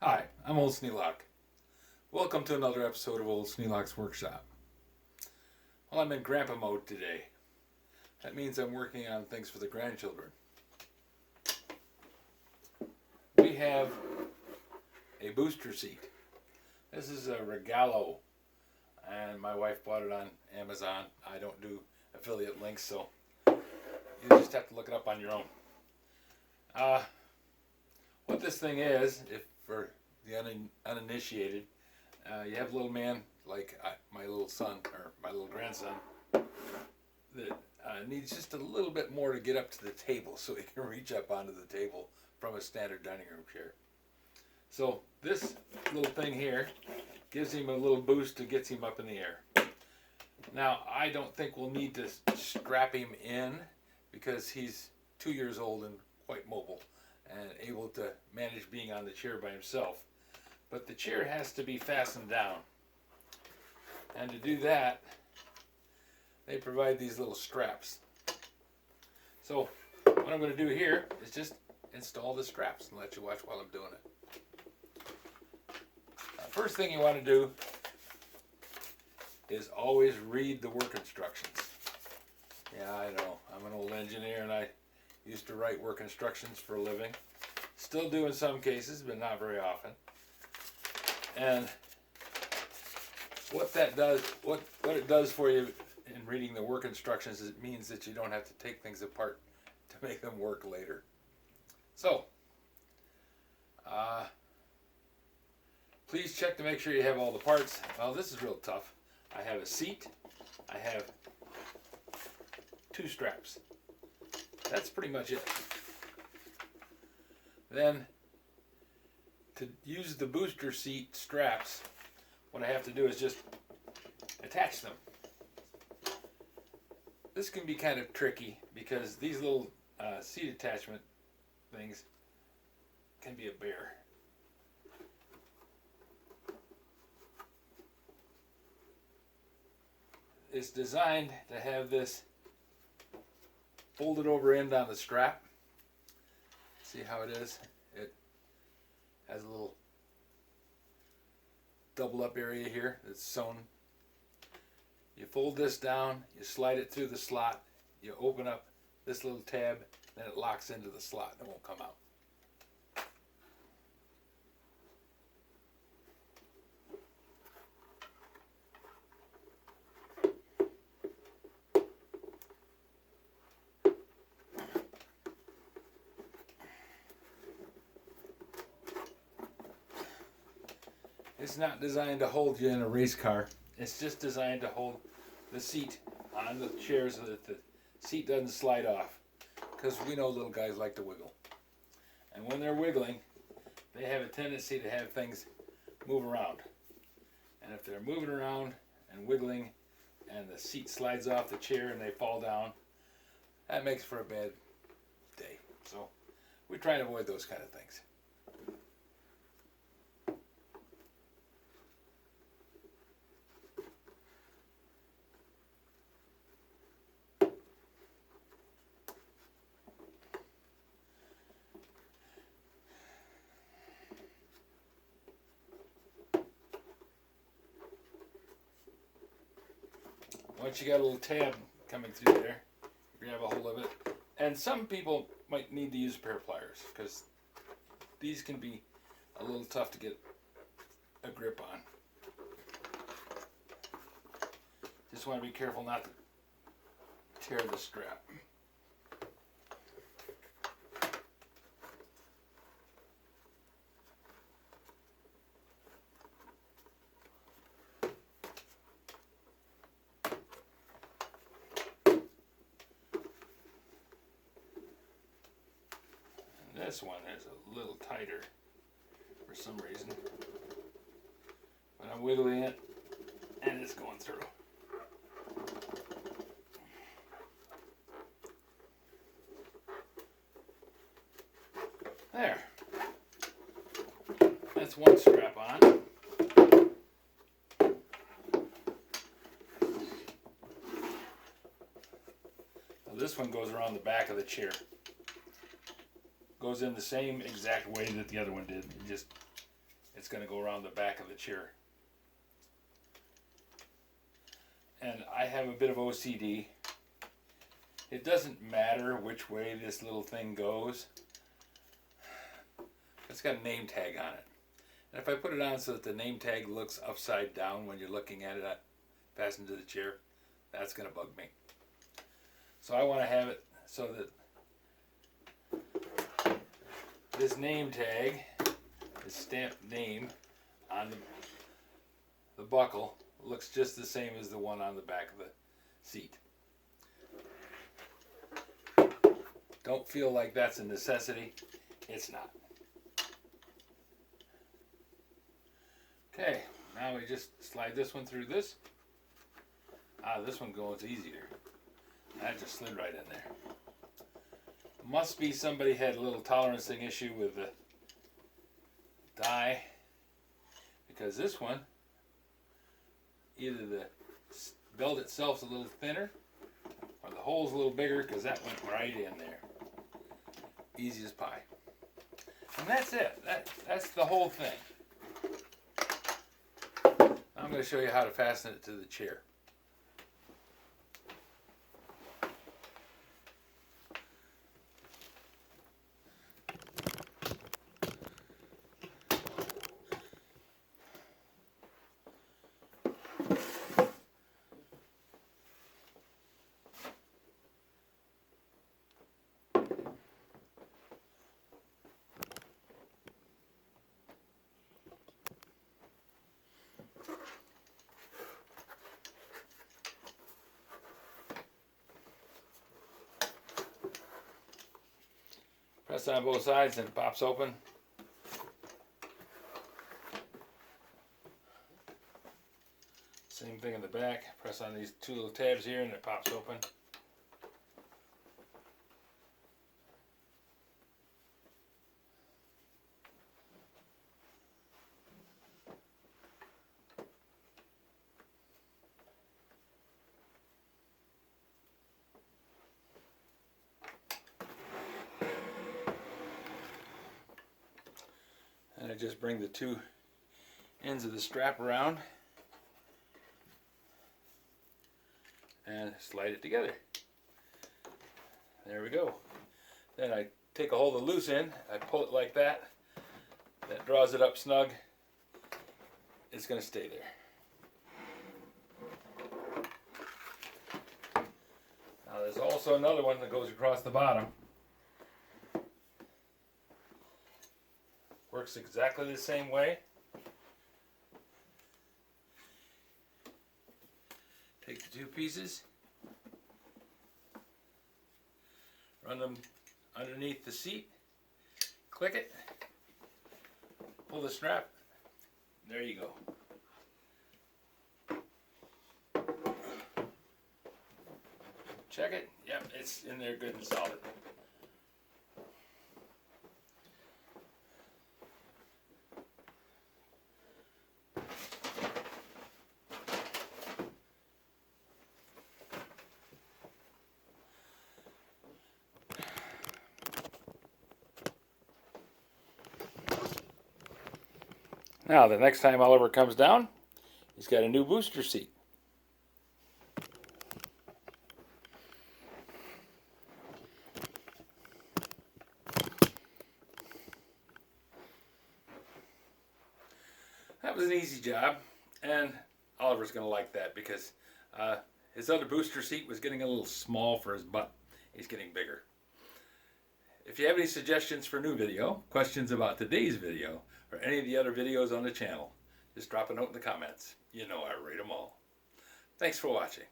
Hi, I'm Old Sneelock. Welcome to another episode of Old Sneelock's Workshop. Well, I'm in Grandpa mode today. That means I'm working on things for the grandchildren. We have a booster seat. This is a Regalo, and my wife bought it on Amazon. I don't do affiliate links, so you just have to look it up on your own. What this thing is, if for the uninitiated, you have a little man like my little son or my little grandson that needs just a little bit more to get up to the table so he can reach up onto the table from a standard dining room chair. So this little thing here gives him a little boost and gets him up in the air. Now I don't think we'll need to strap him in because he's 2 years old and quite mobile and able to manage being on the chair by himself. But the chair has to be fastened down. And to do that, they provide these little straps. So what I'm going to do here is just install the straps and let you watch while I'm doing it. First thing you want to do is always read the work instructions. Yeah, I know, I'm an old engineer and I used to write work instructions for a living. Still do in some cases, but not very often. And what that does, what it does for you in reading the work instructions is it means that you don't have to take things apart to make them work later. So, please check to make sure you have all the parts. Well, this is real tough. I have a seat. I have 2 straps. That's pretty much it. Then, to use the booster seat straps, what I have to do is just attach them. This can be kind of tricky because these little seat attachment things can be a bear. It's designed to have this folded over end on the strap. See how it is? It has a little double up area here that's sewn. You fold this down, you slide it through the slot, you open up this little tab, then it locks into the slot and it won't come out. It's not designed to hold you in a race car. It's just designed to hold the seat on the chair so that the seat doesn't slide off. Because we know little guys like to wiggle. And when they're wiggling, they have a tendency to have things move around. And if they're moving around and wiggling and the seat slides off the chair and they fall down, that makes for a bad day. So we try to avoid those kind of things. Once you got a little tab coming through there, grab a hold of it. And some people might need to use a pair of pliers because these can be a little tough to get a grip on. Just want to be careful not to tear the strap. This one is a little tighter for some reason, but I'm wiggling it and it's going through. There. That's one strap on. Now this one goes around the back of the chair. Goes in the same exact way that the other one did. It just it's going to go around the back of the chair. And I have a bit of OCD. It doesn't matter which way this little thing goes. It's got a name tag on it. And if I put it on so that the name tag looks upside down when you're looking at it fastened to the chair, that's going to bug me. So I want to have it so that this name tag, this stamped name on the buckle, looks just the same as the one on the back of the seat. Don't feel like that's a necessity. It's not. Okay, now we just slide this one through this. This one goes easier. That just slid right in there. Must be somebody had a little tolerancing issue with the die, because this one, either the belt itself's a little thinner or the hole's a little bigger, because that went right in there. Easy as pie. And that's it. That's the whole thing. I'm going to show you how to fasten it to the chair. Press on both sides and it pops open. Same thing in the back. Press on these two little tabs here and it pops open. And I just bring the two ends of the strap around and slide it together. There we go. Then I take a hold of the loose end, I pull it like that. That draws it up snug. It's going to stay there. Now there's also another one that goes across the bottom. Works exactly the same way. Take the two pieces, run them underneath the seat, click it, pull the strap, there you go. Check it, yep, it's in there good and solid. Now, the next time Oliver comes down, he's got a new booster seat. That was an easy job, and Oliver's going to like that because his other booster seat was getting a little small for his butt. He's getting bigger. If you have any suggestions for a new video, questions about today's video, or any of the other videos on the channel, just drop a note in the comments. You know I read them all. Thanks for watching.